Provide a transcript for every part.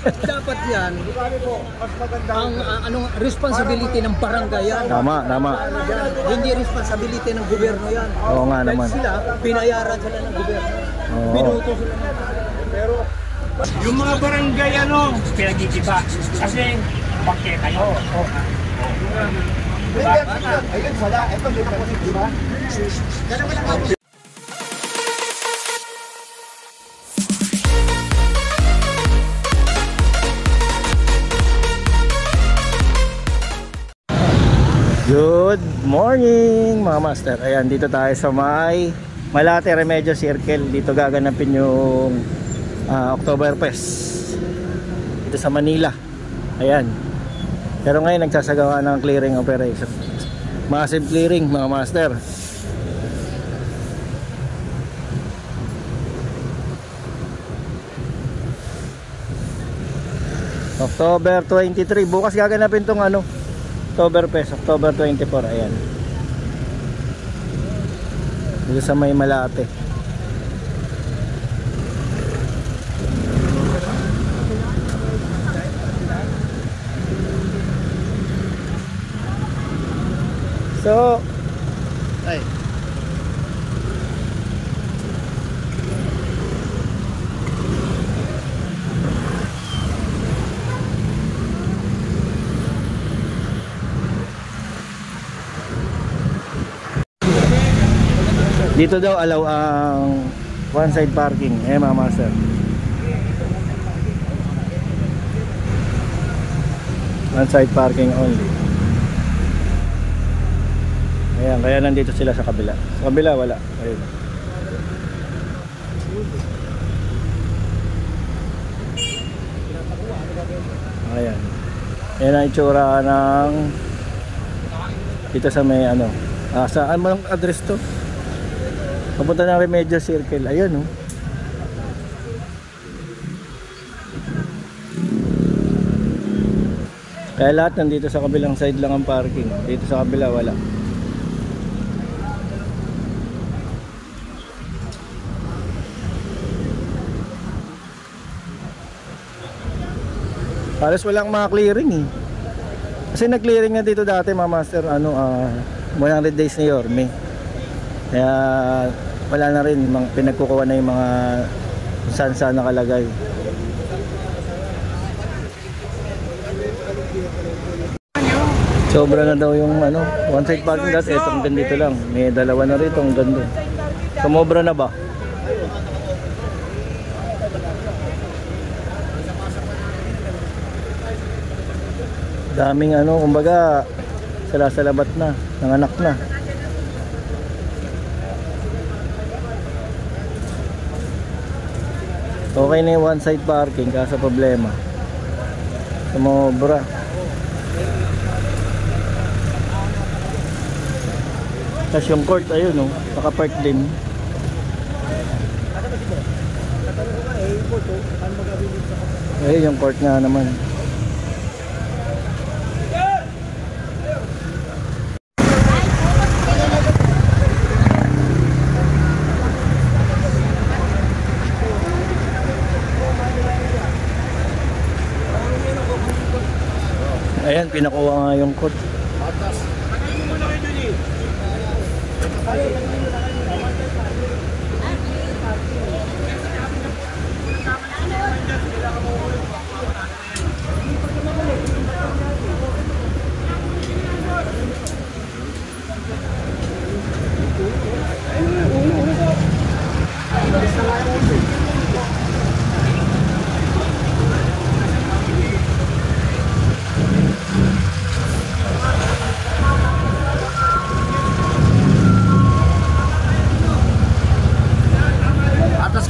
Dapat yan, ang responsibility ng barangay yan. Tama, tama. Hindi responsibility ng gobyerno yan. Oo nga naman. Sila, pinayaran sila ng gobyerno. Binuto sila ng pero yung mga barangay pinag-iiba. Kasi bakit kayo? Ayun, wala. Ito, di ba? Good morning mga master. Ayan, dito tayo sa may Malate Remedios Circle. Dito gaganapin yung Oktoberfest dito sa Manila. Ayan. Pero ngayon nagsasagawa ng clearing operation. Massive clearing mga master. October 23. Bukas gaganapin tong Oktoberfest, October 24, ayan. Dito sa may Malate. So, ay. Dito daw allow ang one side parking, mga master. One side parking only. Ayan, kaya nandito sila sa kabila. Sa kabila wala. Ayun. Ayan. Ayan ang itsura ng dito sa may saan mo ang address to? Papunta ng Remedios Circle. Ayun Kaya lahat nandito sa kabilang side lang ang parking. Dito sa kabila wala. Halos walang mga clearing Kasi nag-clearing na dito dati mga master 100 days ni Yorme. Kaya wala na rin, pinagkukuha na yung mga saan nakalagay. Sobra na daw yung one side parking dati. Etong ganito lang, may dalawa na rito ang ganda. Sumobra na ba? Daming kumbaga salasalabat na, nanganak na. Okay na yung one side parking, kaso problema sumobra. Tapos yung court ayun nakapark din. Ayun yung court nga naman. Ayan, pinakuha nga yung court.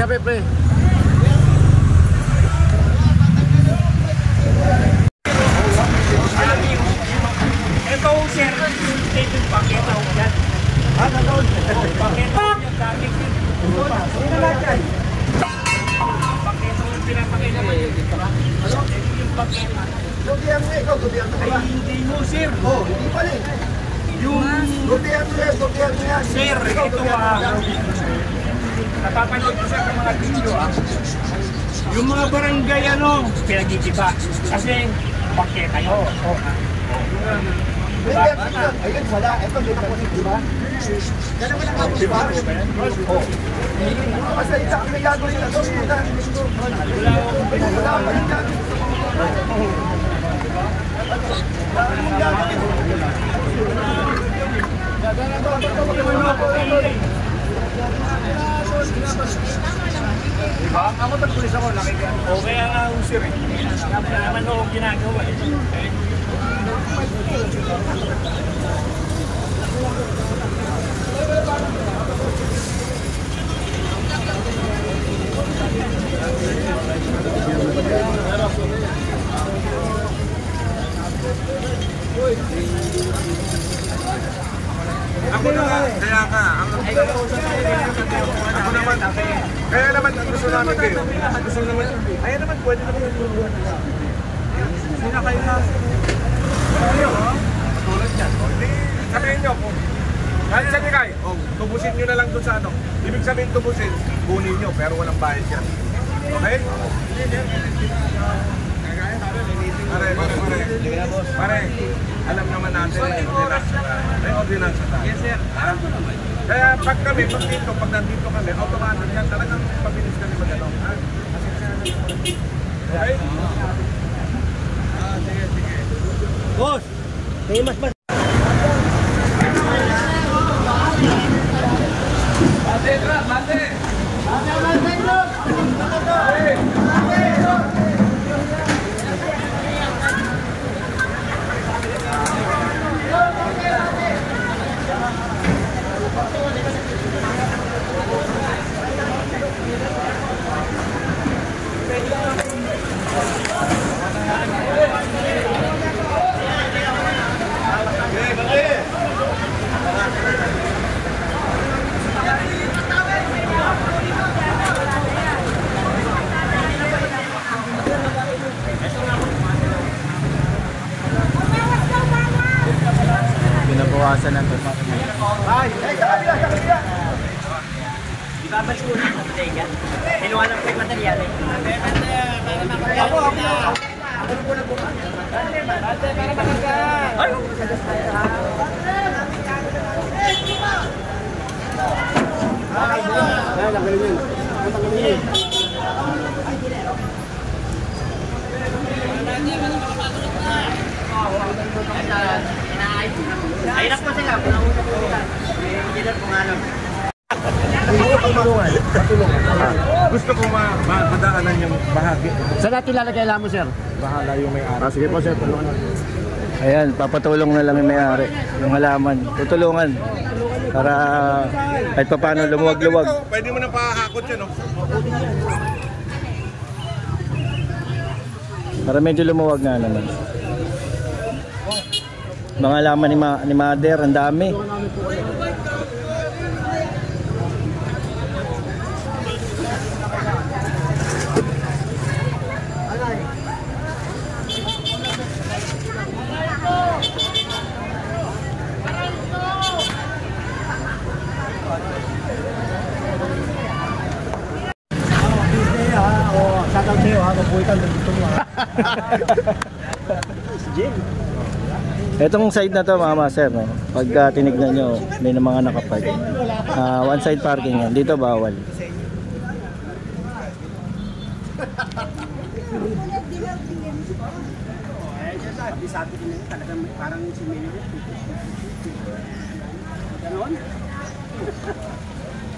Kape pre. Ito sir, ito pakita ko yan. Pakita ko yan dati. Sino lahat yan? Pakita ko yung pinapakita mo. Ito yung pakita. Gobyerno ikaw, gobyerno ka ba? Ay hindi mo sir. Hindi pa rin. Yung gobyerno yan. Sir, ito napapanood ko sa mga video Yung mga barangay pinag-iiba. Kasi bakit kayo. Ayun, wala. Ito, may tapusin, di ba? Yan naman ang tapos ba? Oo. Basta isa kami gagawin na doon. Diba? Ako tagpulis ako, nakikita. O kaya nga usir eh. Naman ako ginagawa eh. Ako naman, kaya naman ang gusto namin kayo. Gusto naman, kaya naman pwede naman yung tulungan. Sino kayo na? Tulad yan. Sabihin nyo, kahit sa Nikay, tubusin nyo na lang doon sa ano. Ibig sabihin tubusin, kunin nyo, pero walang bayad yan. Okay? Pare, alam naman natin may ordinance tayo. Yes, sir. Kaya pag nandito kami, automatic yan, talagang pabilis kami mag-ano. Okay? Sige. Boss! May mas. Bate! Binabawasan na ito. Ay, sa kabila! Ibabalik ko na sa bodega. Kinuha lang po yung material eh. Ako. Ano po na po? Para makagat. Ay! Ayun po sila. Engineer po nga lang. Gusto ko madaanan yung bahagi. Saan natin lalagay alam mo, sir? Bahala yung may-ari. Sige po, sir. Tulungan natin. Ayan, papatulong na lang yung may-ari. Yung halaman. Tutulungan. Para kahit pa paano lumuwag-luwag. Pwede mo na pakakot yan, no? Para medyo lumuwag nga naman. Mga halaman ni Mother, ang dami. Shoutout sa'yo ha, mabuhay dito mo ha. Itong side na to mga master, no? Pagka tinignan nyo, may na mga nakapark. One side parking yan. Dito bawal. Sabi din nila talagang parang simili. Ganon?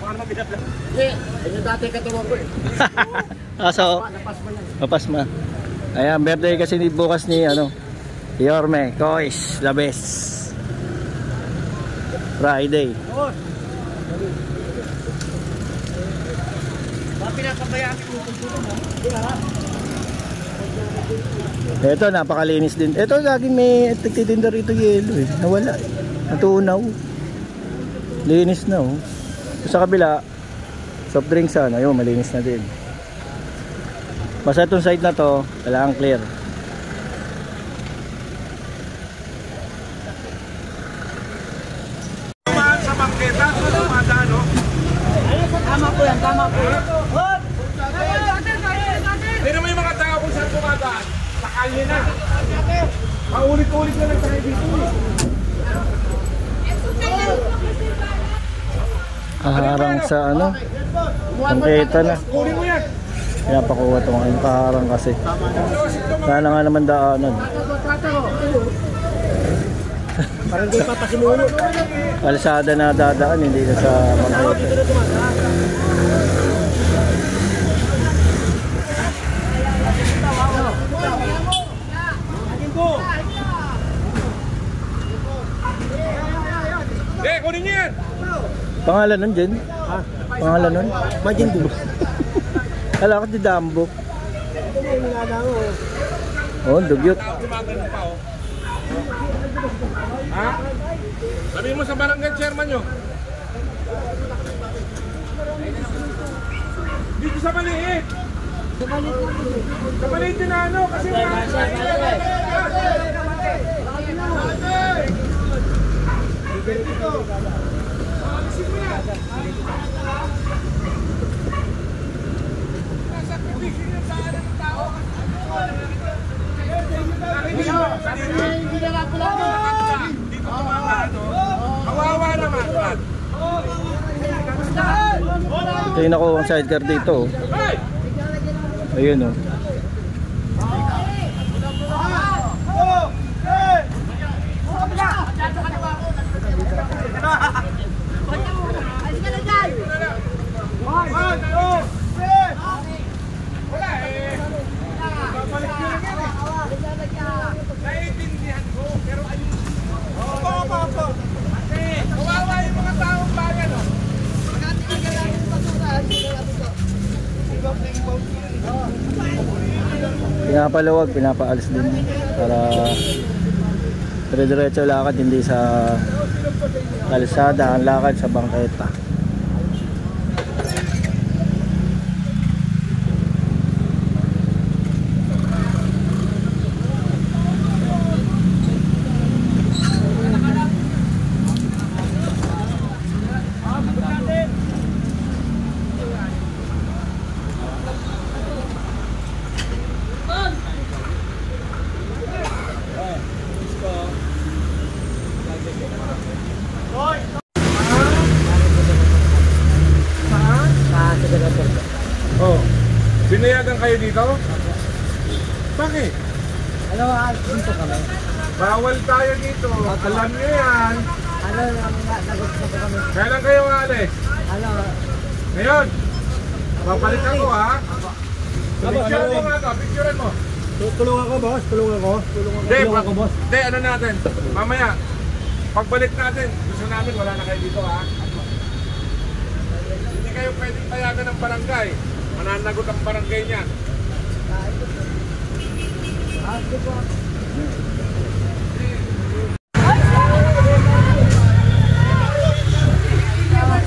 Parang mabinabla. Yung dati katuwang ko eh. So, mapasma. Ayan, birthday kasi bukas ni Yorme, Kois, Labes. Friday. Ito, napakalinis din. Ito, lagi may nagtitinda rito yelo eh. Nawala eh. Natunaw. Linis na oh. Sa kabila, soft drinks yun, malinis na din. Basta itong side na to, kailangan clear. Sa bangketa, sa dumadaan, no? Tama po yan, tama po yan. Sakali na. Paulit-ulit na lang tayo dito. Kaharang sa ano? Pangketa na. Kunin mo yan. Pinapakuha ito ngayon kaharang kasi. Sana nga naman daanan. Parang di pa pasimulo. Kalsada na dadaan, hindi na sa Pangketa. Kunin niyo yan. Pangalan nun, Jen? Ha? Pangalan nun? Majindu. Kala ko di Dambo. Ito na yung nilalago. Oh, dugyot. Gumagano pa oh. Ha? Sabihin mo sa barangay chairman nyo. Dito sa maliit. Sa maliit din na ano kasi kawawa naman. Ito yung nakuha ang sidecar dito. Oh. Ayun oh. Naiintindihan ko, pero ayun. Opo. Kawawa yung mga taong bayan, oh. Pinapalawag, pinapaalis din para dire-diretso lakad, hindi sa kalsada, ang lakad sa bangketa. Oh, binayagan kayo dito? Bakit? Ano dito kami? Bawal tayo dito. Alam nyo yan. Ano nagot na po kami? Kailan kayo alis? Ano? Ngayon. Papalit ako ha. Picture mo nga to. Picturean mo. Tulungan ko, boss. Tulungan ko, boss. Hindi, ano natin? Mamaya. Pagbalik natin. Gusto namin wala na kayo dito ha. Hindi kayo pwedeng payagan ng barangay. Mananagot ang barangay niya.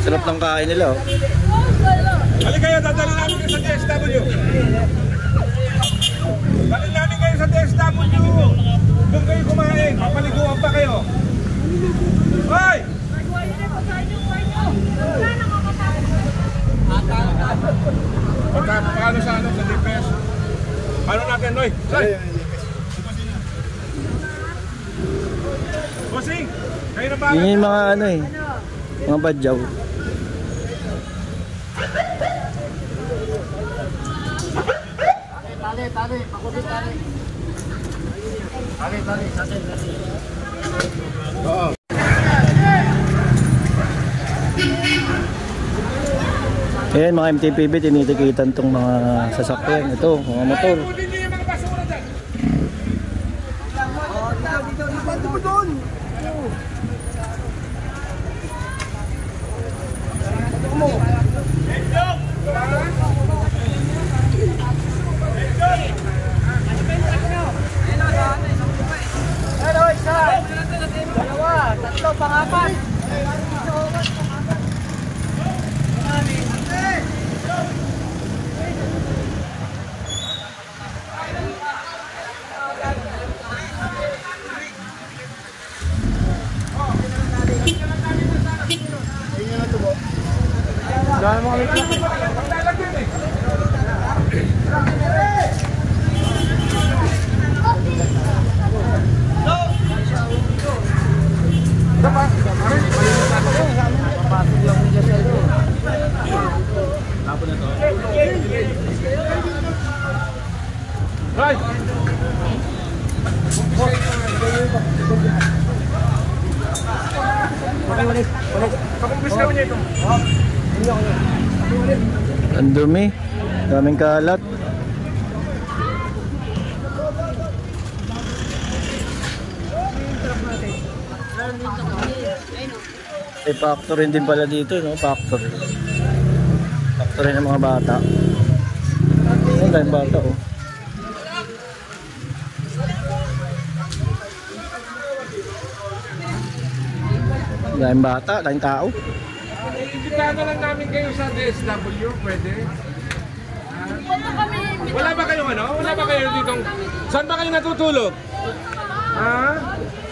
Sarap ng kain nila oh. Halika kayo, dadali namin kayo sa DSW. Dali namin kayo sa DSW. Doon kayo kumain. Papaliguan pa kayo. Hoy! Paano sa ano? Sa DPS? Paano natin, Noy? Say! Bossing! Kayo na ba? Yun yung mga ano eh, mga badyaw. Tali, pakubit tali. Tali, sa atin. Oo. Ayan mga MTPB, tinitikitan tong mga sasakyan. Ito, mga motor. Kunin niyo yung mga basura dyan. Dito doon. Hello, isa. Dalawa, tatlo, pangapat. Dahil mga Hoy! Pakumpis kami nito. Ang dumi. Daming kalat. May factory din pala dito, no? Factory. Factory ng mga bata. Ang daming bata, oh. Daming bata, daming tao. Imbitahan na lang namin kayo sa DSW, pwede? Wala ba kayong ano? Wala ba kayo dito? Saan ba kayo natutulog? Ha?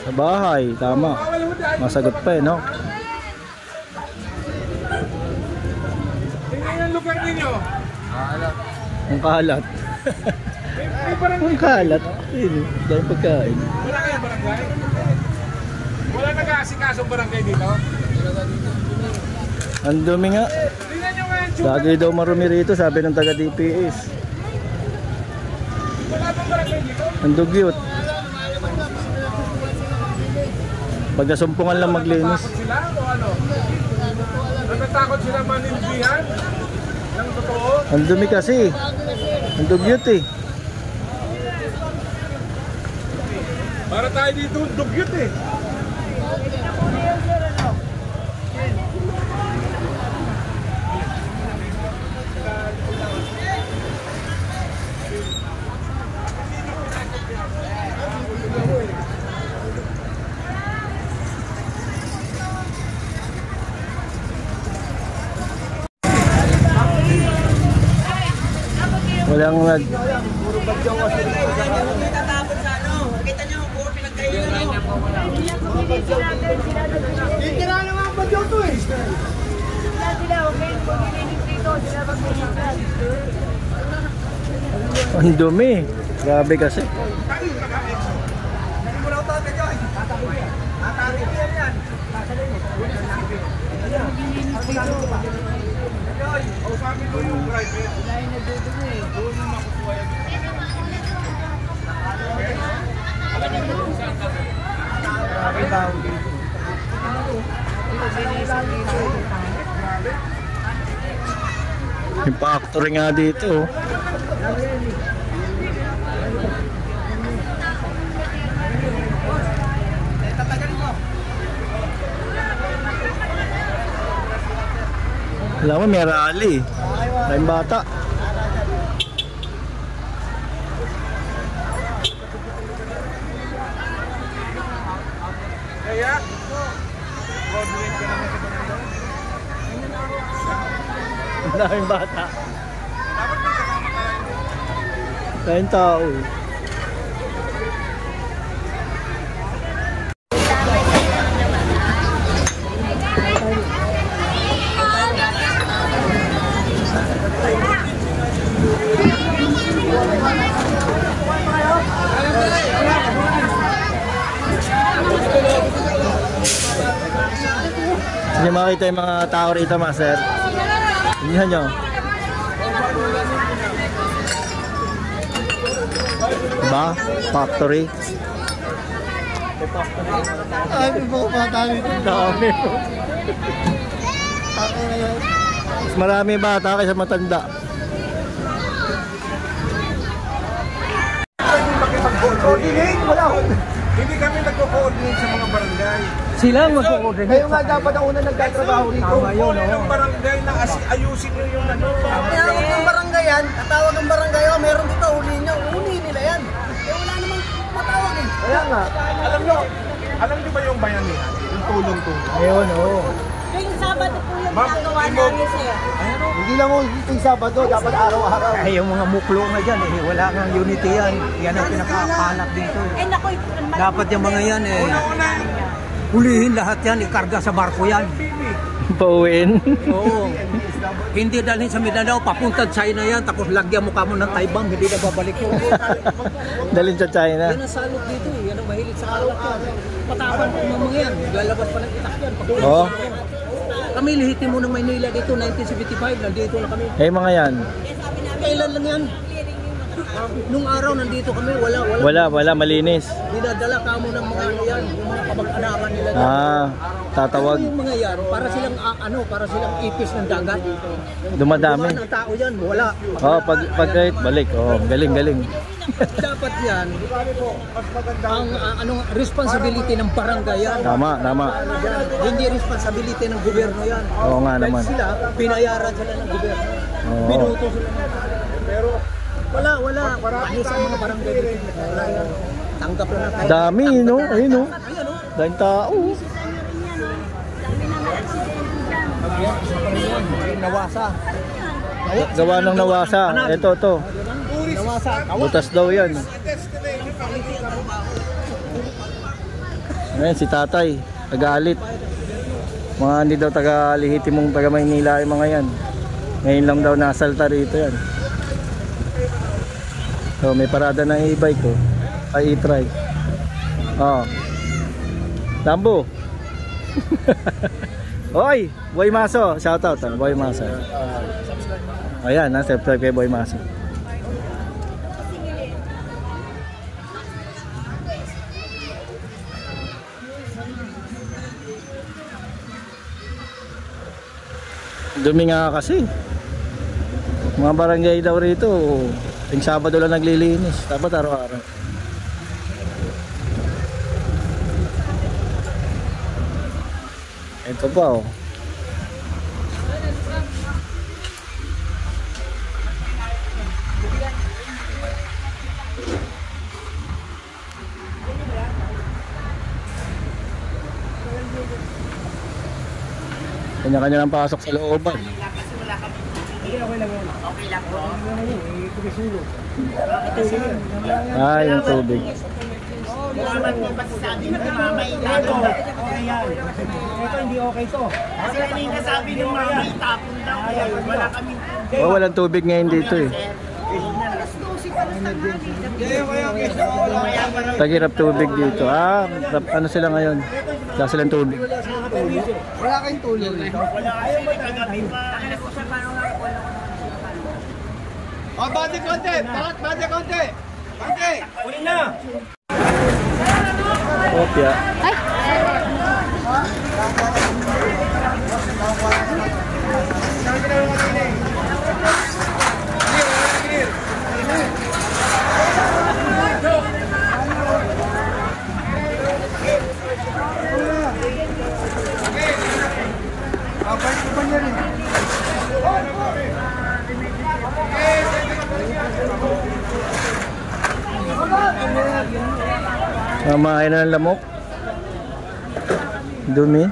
Sa bahay, tama. Masagot pa eh, no? Tingnan yung lugar ninyo. Ang kalat. May barangay. Ang kalat. Ayun, dahil pagkain. Wala kayong barangay? Wala nag-aasikasong barangay dito? Ang dumi nga. Tingnan nyo nga yung tsura. Lagi daw marumi rito, sabi ng taga DPS. Wala bang barangay dito? Ang dugyot. Pag nasumpungan lang maglinis. Natatakot sila o ano? Natatakot sila manilbihan? Ng totoo? Ang dumi kasi. Ang dugyot eh. Para tayo dito, dugyot eh. Walang nag... Tatapon sa ano. Kita nyo, puro pinagkainan nyo. Tira naman ang badyaw to eh. Ang dumi. Grabe kasi. Yung factory nga dito. Alam mo, may rally. Maraming bata. Kaya, coordinate ka naman sa barangay. Ang daming bata. Daming tao. Hindi makita yung mga tao rito, master. Tingnan nyo. Diba? Factory. Ay, may mga bata dito. Dami. Mas marami bata kaysa matanda. Coordinate, wala akong... Hindi kami nagko-coordinate sa mga barangay. Sila mag-coordinate. Kayo nga dapat ang unang nagtatrabaho dito. Kunin ng barangay na ayusin nyo yung ano. Tinawag ng barangay yan, tatawag ng barangay, oh, meron dito, huliin nyo, huliin nila yan. Eh wala namang matawag eh. Kaya nga. Alam nyo ba yung bayanihan? Yung tulong-tulong. Ayun, oo. Yung Sabado po yung Ma'am, ginagawa imo- namin, sir. Hindi lang mo yung Sabado, dapat araw-araw. Ay, yung mga muklo nga dyan, eh, wala kang unity yan. Yan ang pinakakalap dito. Eh, naku, Dapat yung mga yan, eh, hulihin lahat yan, ikarga sa barko yan. Pauwiin. Oo. Hindi dalhin sa Mindanao, papunta China yan, tapos lagyan mo kamo ng Taibang, hindi na babalik yun. Dalhin sa China. Yan ang salot dito, eh. Yan ang mahilig sa kalat yan. Patapan po mga yan, lalabas pa ng itak yan. Oo. Kami lihitin mo ng Maynila dito, 1975, nandito na kami. Eh, mga yan. Kailan lang yan? Nung araw nandito kami, Wala, malinis. dinadala kamo ng mga ano yan, yung mga kamag-anakan nila. Tatawag. Yung mga yan, para silang ipis ng dagat. Dumadami. Dumaan ang tao yan, wala. Pag kahit balik. Galing. Dapat yan, ang responsibility ng barangay yan. Tama. Hindi responsibility ng gobyerno yan. Oo nga naman. Sila, pinayaran sila ng gobyerno. Oo. Binuto sila ng pero wala. Ano sa mga barangay dito? Wala yan. Tanggap lang na tayo. Dami, no? Ayun, no? Daming tao. Nawasa. Gawa ng nawasa. Ito. Nawasa. Butas daw yan. Ayan, si tatay. Tagalit. Mga hindi daw taga-Lehitimong taga-Maynila yung mga yan. Ngayon lang daw nasalta rito yan. So, may parada ng e-bike ko. Ay, e-try. Tambo. Oy, Boy Maso. Shoutout. Boy Maso. Ayan, subscribe kay Boy Maso. Dumi nga kasi. Mga barangay daw rito, yung Sabado lang naglilinis. Dapat araw-araw. Ito pa, oh. Kanya-kanya ng pasok sa looban. Yung tubig. Ito hindi okay to. Kasi yung kasabi ng mamay tapon daw. Wala kaming tubig. Walang tubig ngayon dito eh. Tagirap tubig dito. Ano sila ngayon? Wala silang tubig. Wala kayong tulong dito. Wala ayaw may kagabi pa. Bante konti! Bante konti! Bante! Uli na! Kopya. Mamahay na ng lamok. Dumi.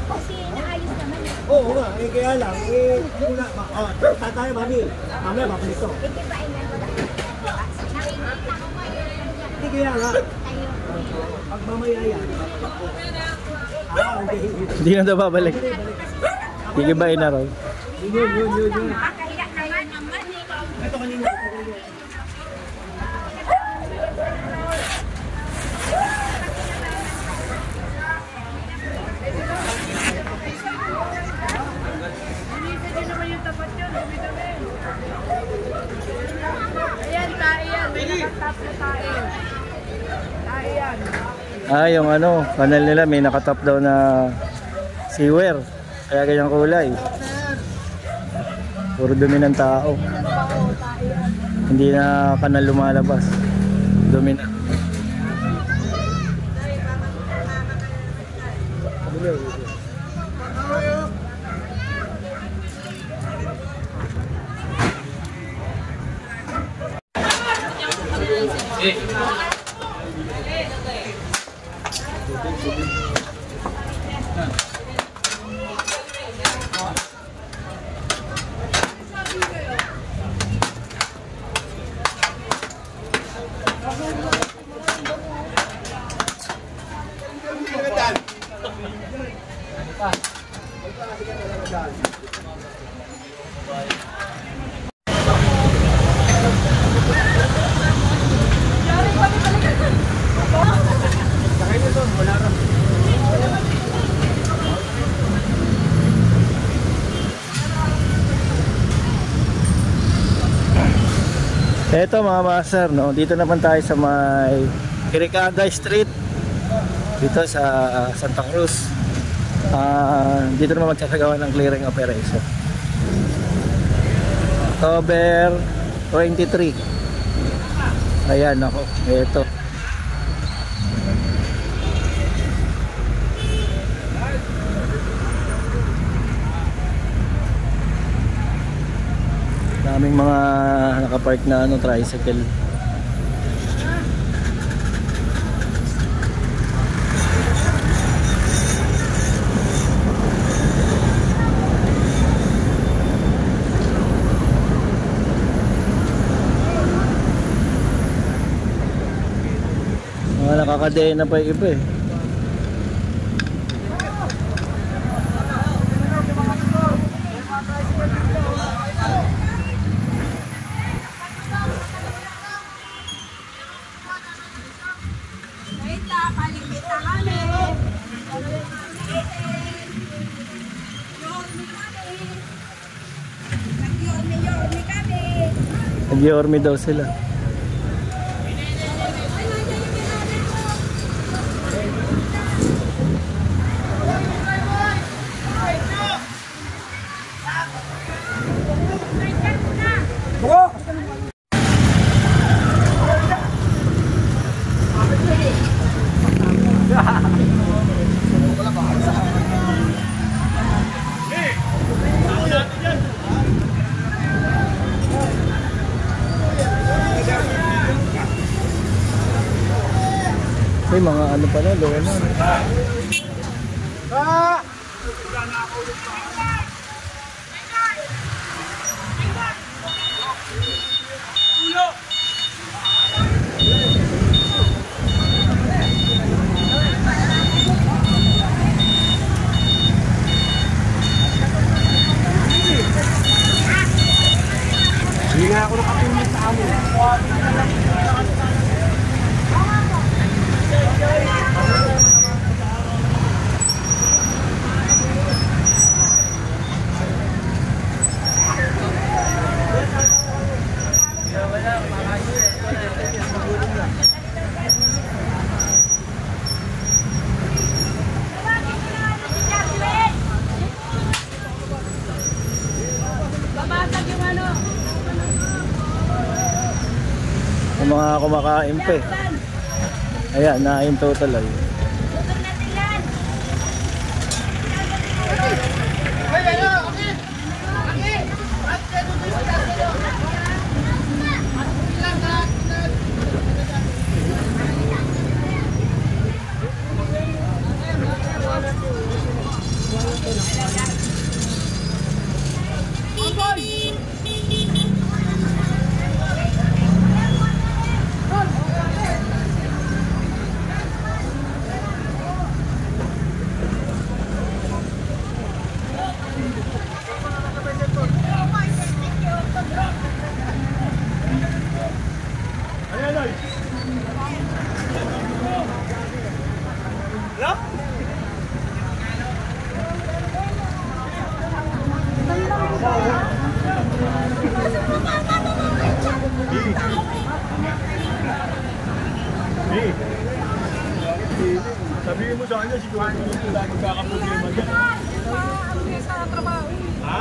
Kasi naayos naman eh. Oo nga, kaya lang. Tayo, mami. Mamaya, babalik to. Hindi ba ilan wala? Nakikita ko nga yun. Hindi kaya nga. Pag mamaya yan. Hindi na daw babalik. Gigibain na raw. Yun. Kaya naman eh. Ito kanina. Ayan, tayo yan. Nakatap na tayo. Tayo yan. Yung kanal nila may nakatap daw na sewer. Kaya ganyang kulay. Puro dumi ng tao. Hindi na kanal lumalabas. Dumi na. Eto mga master, no? Dito naman tayo sa may Kirikada Street dito sa Santa Cruz. Dito naman magsasagawa ng clearing operation. October 23. Ayan ako, eto. Daming mga nakapark na tricycle. Mga nakakadena pa yung iba eh. Nag-yorme daw sila. May mga ano pala, lona. Hindi nga ako nakapilit sa amin. Yung mga kumakain pa eh. Ayan, nain total ay. Sabihin mo sa kanya, siguro dito lagi kakaproblema dyan. Sa trabaho. Ha?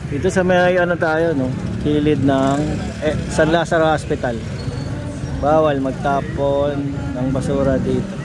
Dito sa may ano tayo, no? Kilid ng San Lazaro Hospital. Bawal magtapon ng basura dito.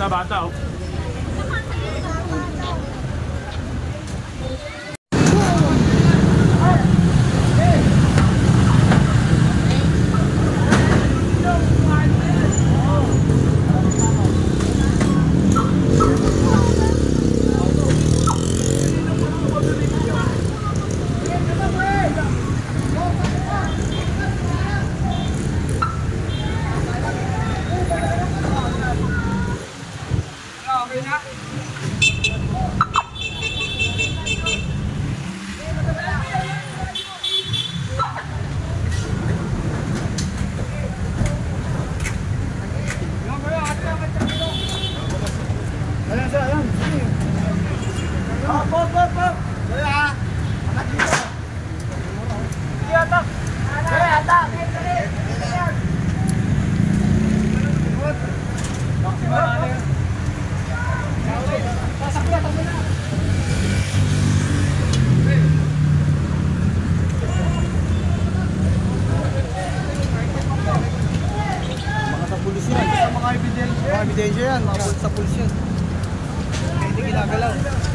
Bata, oh. Mga ebidensya yan, mga pulis sa pulis yan. Hindi ginagalaw.